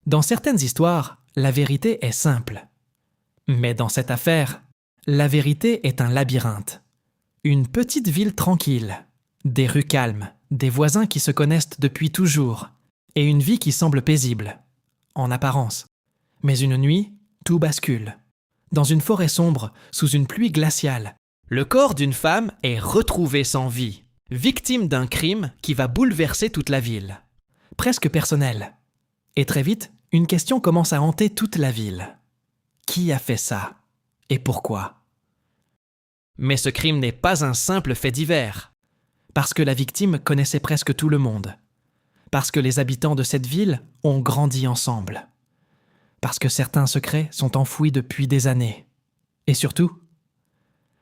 Dans certaines histoires, la vérité est simple. Mais dans cette affaire, la vérité est un labyrinthe. Une petite ville tranquille, des rues calmes, des voisins qui se connaissent depuis toujours, et une vie qui semble paisible, en apparence. Mais une nuit, tout bascule. Dans une forêt sombre, sous une pluie glaciale, le corps d'une femme est retrouvé sans vie, victime d'un crime qui va bouleverser toute la ville. Presque personnel. Et très vite, une question commence à hanter toute la ville. Qui a fait ça? Et pourquoi? Mais ce crime n'est pas un simple fait divers. Parce que la victime connaissait presque tout le monde. Parce que les habitants de cette ville ont grandi ensemble. Parce que certains secrets sont enfouis depuis des années. Et surtout,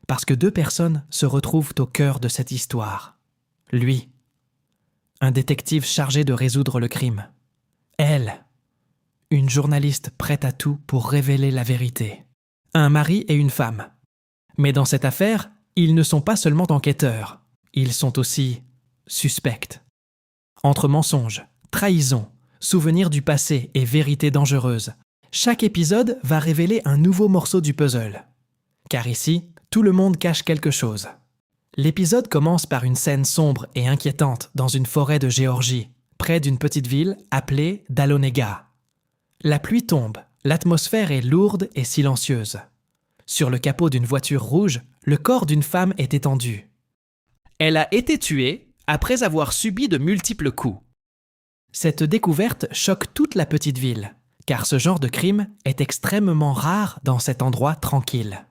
parce que deux personnes se retrouvent au cœur de cette histoire. Lui, un détective chargé de résoudre le crime. Elle, une journaliste prête à tout pour révéler la vérité. Un mari et une femme. Mais dans cette affaire, ils ne sont pas seulement enquêteurs, ils sont aussi suspects. Entre mensonges, trahison, souvenirs du passé et vérité dangereuse, chaque épisode va révéler un nouveau morceau du puzzle. Car ici, tout le monde cache quelque chose. L'épisode commence par une scène sombre et inquiétante dans une forêt de Géorgie, près d'une petite ville appelée Dahlonega. La pluie tombe, l'atmosphère est lourde et silencieuse. Sur le capot d'une voiture rouge, le corps d'une femme est étendu. Elle a été tuée après avoir subi de multiples coups. Cette découverte choque toute la petite ville, car ce genre de crime est extrêmement rare dans cet endroit tranquille.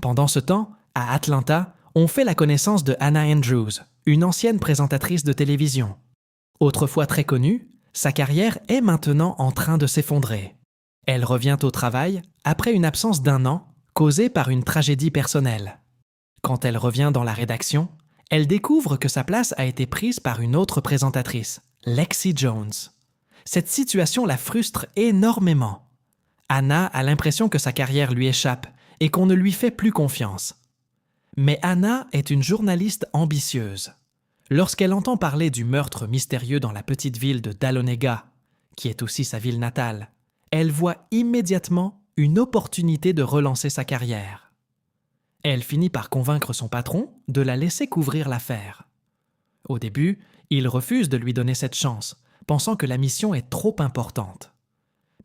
Pendant ce temps, à Atlanta, on fait la connaissance de Hannah Andrews, une ancienne présentatrice de télévision. Autrefois très connue, sa carrière est maintenant en train de s'effondrer. Elle revient au travail après une absence d'1 an causée par une tragédie personnelle. Quand elle revient dans la rédaction, elle découvre que sa place a été prise par une autre présentatrice, Lexi Jones. Cette situation la frustre énormément. Hannah a l'impression que sa carrière lui échappe et qu'on ne lui fait plus confiance. Mais Hannah est une journaliste ambitieuse. Lorsqu'elle entend parler du meurtre mystérieux dans la petite ville de Dahlonega, qui est aussi sa ville natale, elle voit immédiatement une opportunité de relancer sa carrière. Elle finit par convaincre son patron de la laisser couvrir l'affaire. Au début, il refuse de lui donner cette chance, pensant que la mission est trop importante.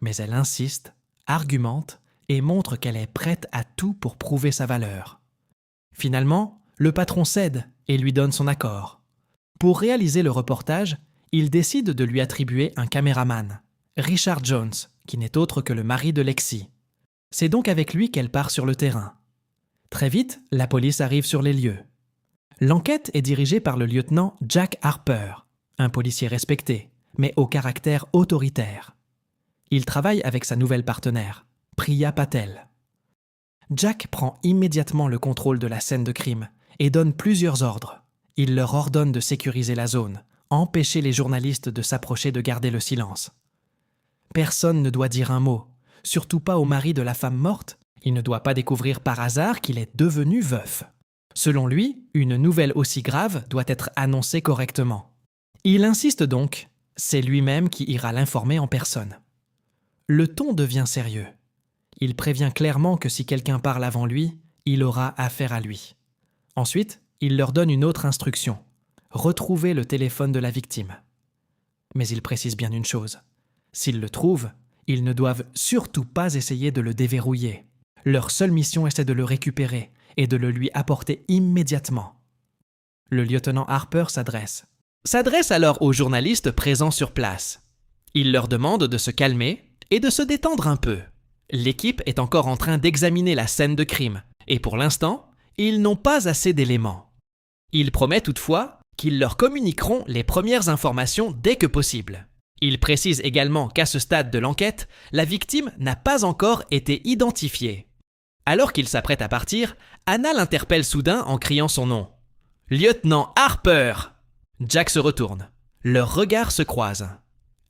Mais elle insiste, argumente et montre qu'elle est prête à tout pour prouver sa valeur. Finalement, le patron cède et lui donne son accord. Pour réaliser le reportage, il décide de lui attribuer un caméraman, Richard Jones, qui n'est autre que le mari de Lexi. C'est donc avec lui qu'elle part sur le terrain. Très vite, la police arrive sur les lieux. L'enquête est dirigée par le lieutenant Jack Harper, un policier respecté, mais au caractère autoritaire. Il travaille avec sa nouvelle partenaire, Priya Patel. Jack prend immédiatement le contrôle de la scène de crime et donne plusieurs ordres. Il leur ordonne de sécuriser la zone, empêcher les journalistes de s'approcher de garder le silence. Personne ne doit dire un mot, surtout pas au mari de la femme morte. Il ne doit pas découvrir par hasard qu'il est devenu veuf. Selon lui, une nouvelle aussi grave doit être annoncée correctement. Il insiste donc, c'est lui-même qui ira l'informer en personne. Le ton devient sérieux. Il prévient clairement que si quelqu'un parle avant lui, il aura affaire à lui. Ensuite, il leur donne une autre instruction, retrouver le téléphone de la victime. Mais il précise bien une chose, s'ils le trouvent, ils ne doivent surtout pas essayer de le déverrouiller. Leur seule mission est de le récupérer et de le lui apporter immédiatement. Le lieutenant Harper s'adresse alors aux journalistes présents sur place. Il leur demande de se calmer et de se détendre un peu. L'équipe est encore en train d'examiner la scène de crime et pour l'instant, ils n'ont pas assez d'éléments. Il promet toutefois qu'ils leur communiqueront les premières informations dès que possible. Il précise également qu'à ce stade de l'enquête, la victime n'a pas encore été identifiée. Alors qu'il s'apprête à partir, Hannah l'interpelle soudain en criant son nom. « Lieutenant Harper !» Jack se retourne. Leurs regards se croisent.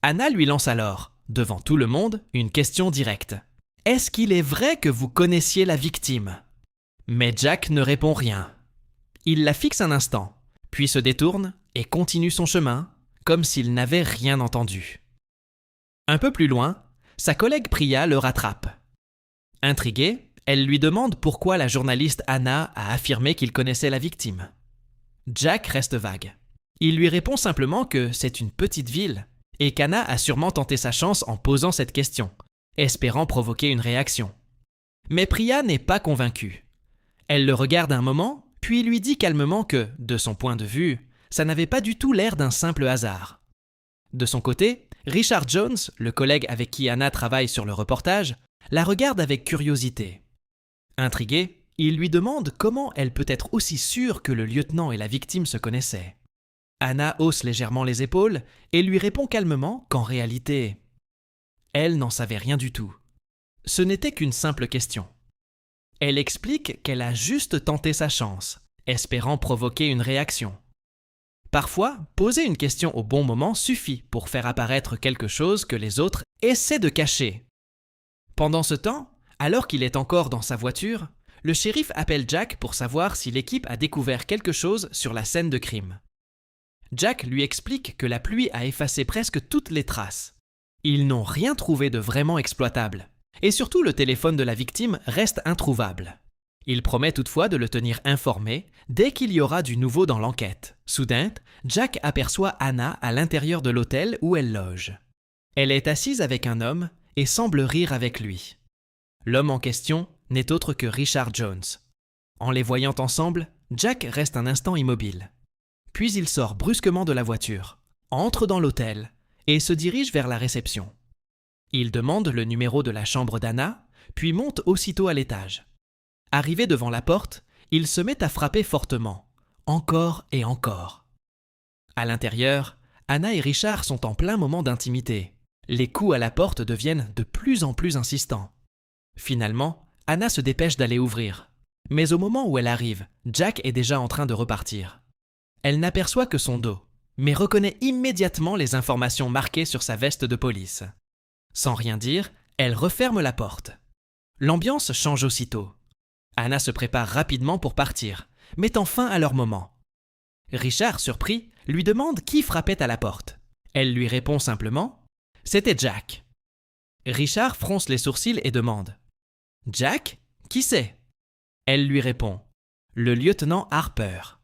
Hannah lui lance alors, devant tout le monde, une question directe. « Est-ce qu'il est vrai que vous connaissiez la victime ?» Mais Jack ne répond rien. Il la fixe un instant, puis se détourne et continue son chemin, comme s'il n'avait rien entendu. Un peu plus loin, sa collègue Priya le rattrape. Intriguée, elle lui demande pourquoi la journaliste Anna a affirmé qu'il connaissait la victime. Jack reste vague. Il lui répond simplement que c'est une petite ville et qu'Anna a sûrement tenté sa chance en posant cette question, espérant provoquer une réaction. Mais Priya n'est pas convaincue. Elle le regarde un moment, puis lui dit calmement que, de son point de vue, ça n'avait pas du tout l'air d'un simple hasard. De son côté, Richard Jones, le collègue avec qui Anna travaille sur le reportage, la regarde avec curiosité. Intrigué, il lui demande comment elle peut être aussi sûre que le lieutenant et la victime se connaissaient. Anna hausse légèrement les épaules et lui répond calmement qu'en réalité, elle n'en savait rien du tout. Ce n'était qu'une simple question. Elle explique qu'elle a juste tenté sa chance, espérant provoquer une réaction. Parfois, poser une question au bon moment suffit pour faire apparaître quelque chose que les autres essaient de cacher. Pendant ce temps, alors qu'il est encore dans sa voiture, le shérif appelle Jack pour savoir si l'équipe a découvert quelque chose sur la scène de crime. Jack lui explique que la pluie a effacé presque toutes les traces. Ils n'ont rien trouvé de vraiment exploitable. Et surtout, le téléphone de la victime reste introuvable. Il promet toutefois de le tenir informé dès qu'il y aura du nouveau dans l'enquête. Soudain, Jack aperçoit Anna à l'intérieur de l'hôtel où elle loge. Elle est assise avec un homme et semble rire avec lui. L'homme en question n'est autre que Richard Jones. En les voyant ensemble, Jack reste un instant immobile. Puis il sort brusquement de la voiture, entre dans l'hôtel et se dirige vers la réception. Il demande le numéro de la chambre d'Anna, puis monte aussitôt à l'étage. Arrivé devant la porte, il se met à frapper fortement, encore et encore. À l'intérieur, Anna et Richard sont en plein moment d'intimité. Les coups à la porte deviennent de plus en plus insistants. Finalement, Anna se dépêche d'aller ouvrir. Mais au moment où elle arrive, Jack est déjà en train de repartir. Elle n'aperçoit que son dos, mais reconnaît immédiatement les informations marquées sur sa veste de police. Sans rien dire, elle referme la porte. L'ambiance change aussitôt. Anna se prépare rapidement pour partir, mettant fin à leur moment. Richard, surpris, lui demande qui frappait à la porte. Elle lui répond simplement « C'était Jack ». Richard fronce les sourcils et demande « Jack ? Qui c'est ?» Elle lui répond « Le lieutenant Harper ».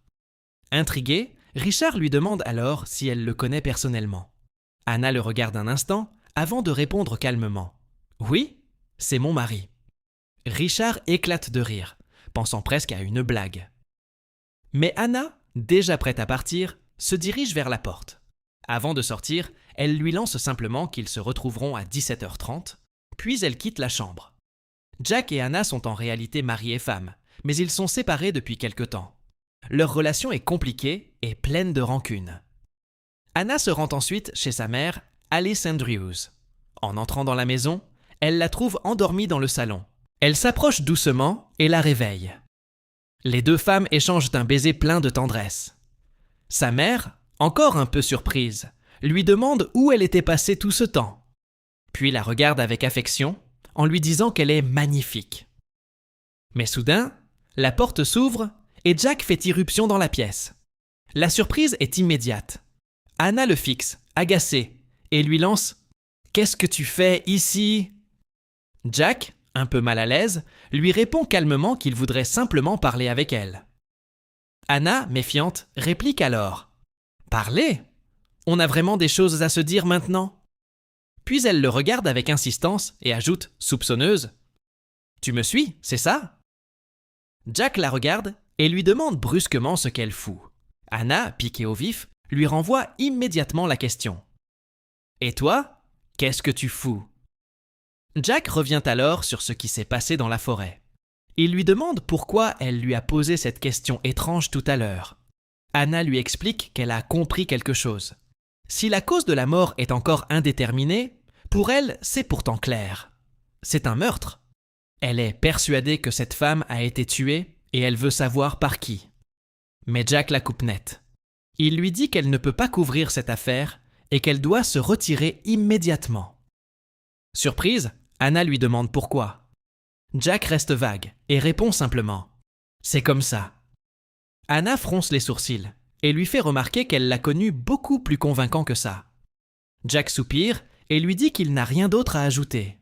Intrigué, Richard lui demande alors si elle le connaît personnellement. Anna le regarde un instant avant de répondre calmement « Oui, c'est mon mari ». Richard éclate de rire, pensant presque à une blague. Mais Anna, déjà prête à partir, se dirige vers la porte. Avant de sortir, elle lui lance simplement qu'ils se retrouveront à 17h30, puis elle quitte la chambre. Jack et Anna sont en réalité mari et femme, mais ils sont séparés depuis quelque temps. Leur relation est compliquée et pleine de rancune. Anna se rend ensuite chez sa mère, Alice Andrews. En entrant dans la maison, elle la trouve endormie dans le salon. Elle s'approche doucement et la réveille. Les deux femmes échangent un baiser plein de tendresse. Sa mère, encore un peu surprise, lui demande où elle était passée tout ce temps, puis la regarde avec affection en lui disant qu'elle est magnifique. Mais soudain, la porte s'ouvre et Jack fait irruption dans la pièce. La surprise est immédiate. Anna le fixe, agacée, et lui lance « Qu'est-ce que tu fais ici ?» Jack, un peu mal à l'aise, lui répond calmement qu'il voudrait simplement parler avec elle. Anna, méfiante, réplique alors « Parler ? On a vraiment des choses à se dire maintenant ?» Puis elle le regarde avec insistance et ajoute, soupçonneuse « Tu me suis, c'est ça ?» Jack la regarde et lui demande brusquement ce qu'elle fout. Anna, piquée au vif, lui renvoie immédiatement la question. « Et toi, qu'est-ce que tu fous ?» Jack revient alors sur ce qui s'est passé dans la forêt. Il lui demande pourquoi elle lui a posé cette question étrange tout à l'heure. Anna lui explique qu'elle a compris quelque chose. Si la cause de la mort est encore indéterminée, pour elle, c'est pourtant clair. C'est un meurtre. Elle est persuadée que cette femme a été tuée et elle veut savoir par qui. Mais Jack la coupe net. Il lui dit qu'elle ne peut pas couvrir cette affaire et qu'elle doit se retirer immédiatement. Surprise, Anna lui demande pourquoi. Jack reste vague et répond simplement « C'est comme ça ». Anna fronce les sourcils et lui fait remarquer qu'elle l'a connu beaucoup plus convaincant que ça. Jack soupire et lui dit qu'il n'a rien d'autre à ajouter,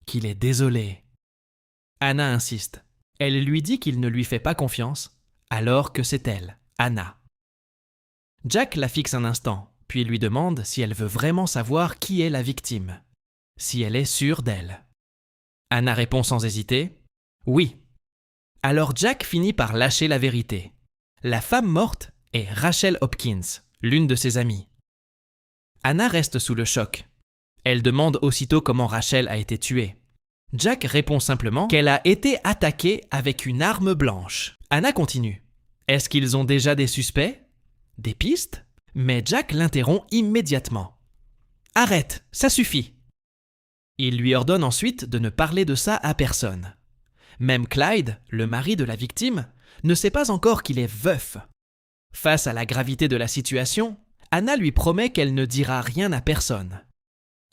qu'il est désolé. Anna insiste. Elle lui dit qu'il ne lui fait pas confiance, alors que c'est elle, Anna. Jack la fixe un instant, puis lui demande si elle veut vraiment savoir qui est la victime, si elle est sûre d'elle. Anna répond sans hésiter « Oui ». Alors Jack finit par lâcher la vérité. La femme morte est Rachel Hopkins, l'une de ses amies. Anna reste sous le choc. Elle demande aussitôt comment Rachel a été tuée. Jack répond simplement qu'elle a été attaquée avec une arme blanche. Anna continue. Est-ce qu'ils ont déjà des suspects? Des pistes? Mais Jack l'interrompt immédiatement. Arrête, ça suffit. Il lui ordonne ensuite de ne parler de ça à personne. Même Clyde, le mari de la victime, ne sait pas encore qu'il est veuf. Face à la gravité de la situation, Anna lui promet qu'elle ne dira rien à personne.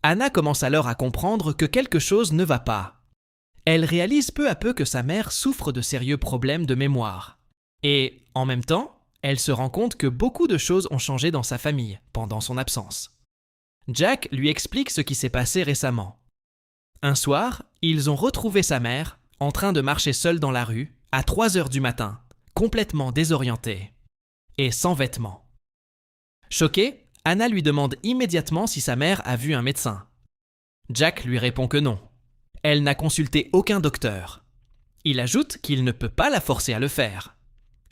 Anna commence alors à comprendre que quelque chose ne va pas. Elle réalise peu à peu que sa mère souffre de sérieux problèmes de mémoire. Et, en même temps, elle se rend compte que beaucoup de choses ont changé dans sa famille pendant son absence. Jack lui explique ce qui s'est passé récemment. Un soir, ils ont retrouvé sa mère en train de marcher seule dans la rue à 3 heures du matin, complètement désorientée et sans vêtements. Choquée, Anna lui demande immédiatement si sa mère a vu un médecin. Jack lui répond que non. Elle n'a consulté aucun docteur. Il ajoute qu'il ne peut pas la forcer à le faire.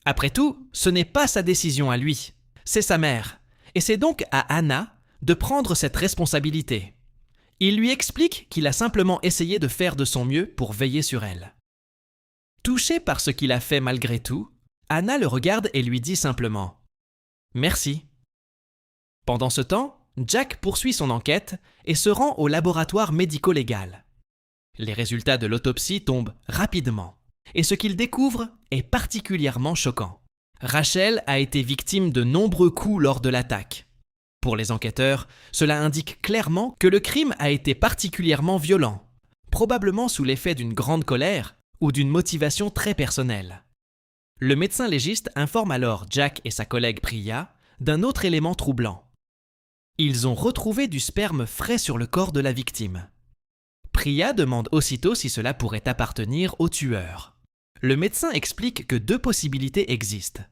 Après tout, ce n'est pas sa décision à lui, c'est sa mère, et c'est donc à Anna de prendre cette responsabilité. Il lui explique qu'il a simplement essayé de faire de son mieux pour veiller sur elle. Touchée par ce qu'il a fait malgré tout, Anna le regarde et lui dit simplement « Merci ». Pendant ce temps, Jack poursuit son enquête et se rend au laboratoire médico-légal. Les résultats de l'autopsie tombent rapidement, et ce qu'il découvre est particulièrement choquant. Rachel a été victime de nombreux coups lors de l'attaque. Pour les enquêteurs, cela indique clairement que le crime a été particulièrement violent, probablement sous l'effet d'une grande colère ou d'une motivation très personnelle. Le médecin légiste informe alors Jack et sa collègue Priya d'un autre élément troublant. Ils ont retrouvé du sperme frais sur le corps de la victime. Priya demande aussitôt si cela pourrait appartenir au tueur. Le médecin explique que 2 possibilités existent.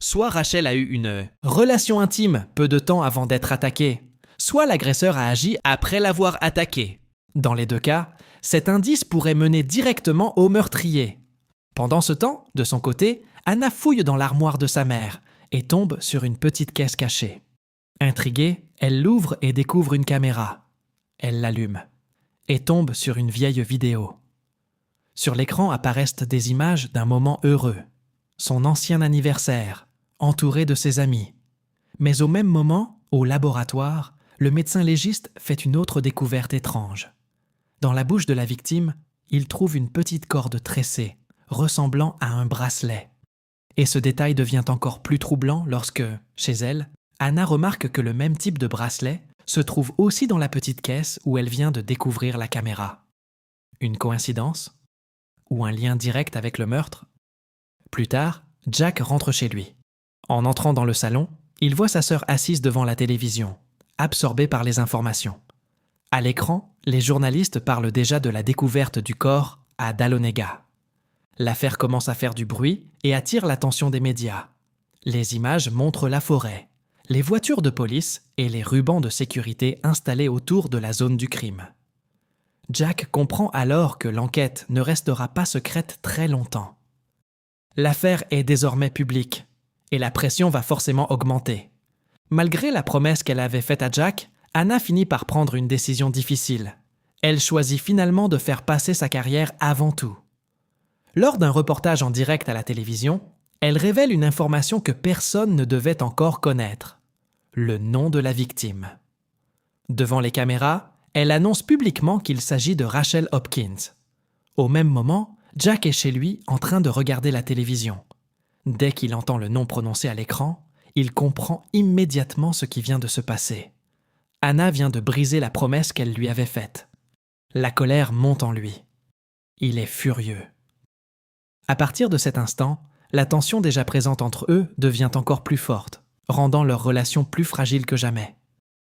Soit Rachel a eu une relation intime peu de temps avant d'être attaquée, soit l'agresseur a agi après l'avoir attaquée. Dans les 2 cas, cet indice pourrait mener directement au meurtrier. Pendant ce temps, de son côté, Anna fouille dans l'armoire de sa mère et tombe sur une petite caisse cachée. Intriguée, elle l'ouvre et découvre une caméra. Elle l'allume et tombe sur une vieille vidéo. Sur l'écran apparaissent des images d'un moment heureux, son ancien anniversaire, entouré de ses amis. Mais au même moment, au laboratoire, le médecin légiste fait une autre découverte étrange. Dans la bouche de la victime, il trouve une petite corde tressée, ressemblant à un bracelet. Et ce détail devient encore plus troublant lorsque, chez elle, Anna remarque que le même type de bracelet se trouve aussi dans la petite caisse où elle vient de découvrir la caméra. Une coïncidence? Ou un lien direct avec le meurtre? Plus tard, Jack rentre chez lui. En entrant dans le salon, il voit sa sœur assise devant la télévision, absorbée par les informations. À l'écran, les journalistes parlent déjà de la découverte du corps à Dahlonega. L'affaire commence à faire du bruit et attire l'attention des médias. Les images montrent la forêt, les voitures de police et les rubans de sécurité installés autour de la zone du crime. Jack comprend alors que l'enquête ne restera pas secrète très longtemps. L'affaire est désormais publique et la pression va forcément augmenter. Malgré la promesse qu'elle avait faite à Jack, Anna finit par prendre une décision difficile. Elle choisit finalement de faire passer sa carrière avant tout. Lors d'un reportage en direct à la télévision, elle révèle une information que personne ne devait encore connaître. Le nom de la victime. Devant les caméras, elle annonce publiquement qu'il s'agit de Rachel Hopkins. Au même moment, Jack est chez lui en train de regarder la télévision. Dès qu'il entend le nom prononcé à l'écran, il comprend immédiatement ce qui vient de se passer. Anna vient de briser la promesse qu'elle lui avait faite. La colère monte en lui. Il est furieux. À partir de cet instant, la tension déjà présente entre eux devient encore plus forte, rendant leur relation plus fragile que jamais.